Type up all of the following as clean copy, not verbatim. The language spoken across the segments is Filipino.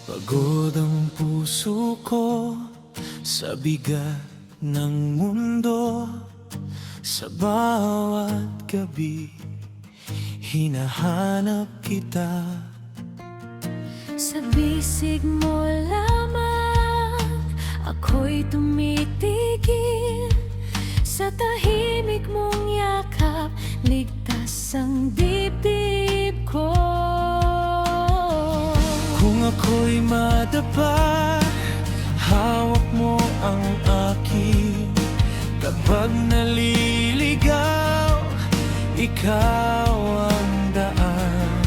Pagod ang puso ko sa bigat ng mundo. Sa bawat gabi, hinahanap kita. Sa bisig mo lamang ako'y tumitigil. Sa tahimik mong yakap, ligtas ang dibdib ko. Kung ako'y madapa, hawak mo ang akin. Kapag naliligaw, ikaw ang daan.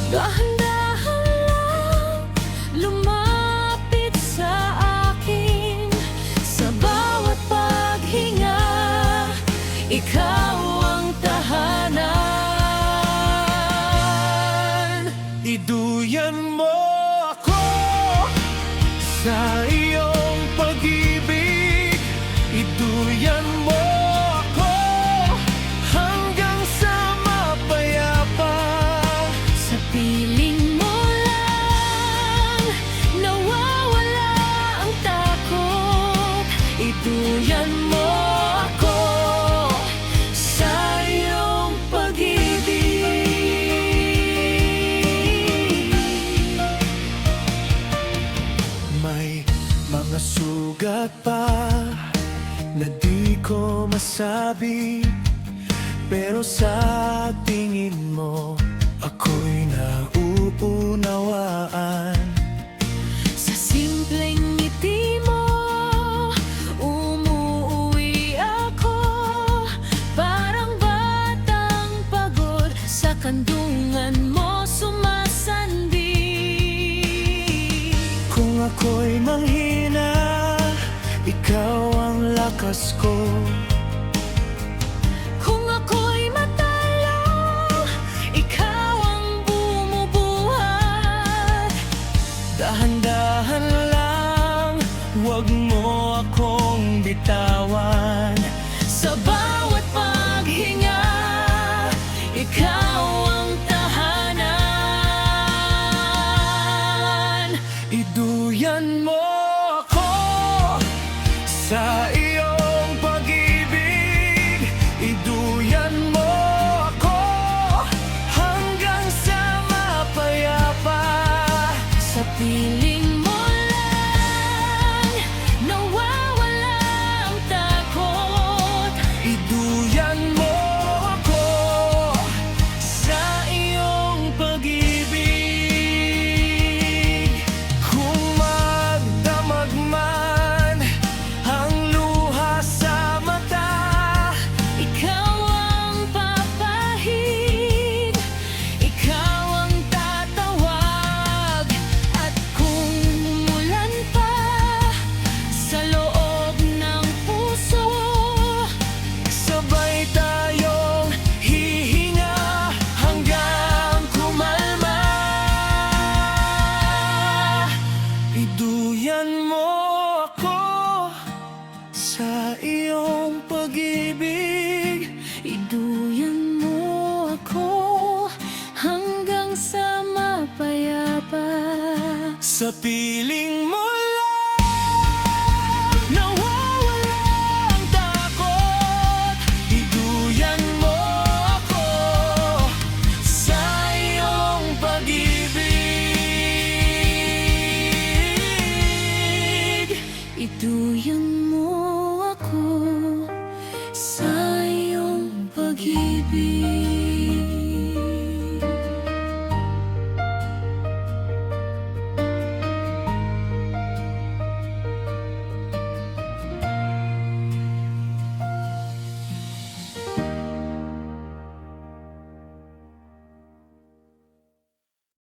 Dahan-dahan lang lumapit sa akin. Sa bawat paghinga, ikaw ang tahanan. Iduyan mo ako sa iyong pag-ibig. Iduyan mo ako hanggang sa mapayapa. Sa piling mo lang nawawala ang takot. Iduyan mo ako sa iyong pag-ibig. May mga sugat pa na di ko masabi, pero sa tingin mo ako'y nauunawaan. Sa simpleng ngiti mo, umuuwi ako. Parang batang pagod, sa kandungan mo sumasandi. Kung ako'y manghina, ikaw ang lakas ko. Kung ako'y matalo, ikaw ang bumubuhat. Dahan-dahan lang, huwag mo akong bitawan. Sa bawat paghinga, ikaw ang tahanan. Iduyan mo ako sa iyong pag-ibig. Iduyan mo ako hanggang sa mapayapa. Sa piling mo lang nawawala ang takot. Iduyan mo ako sa iyong pag-ibig. Kung magdamag man ang luha sa mata, Ikaw ang papahid, ikaw ang tatawag. At kung umulan pa sa loob ng puso, sabay tayong hihinga hanggang kumalma. Iduyan mo ako sa iyong pag-ibig. iduyan mo ako hanggang sa mapayapa. Sa piling mo lang nawawala ang takot. Iduyan mo ako sa iyong pag-ibig. Iduyan mo ako sa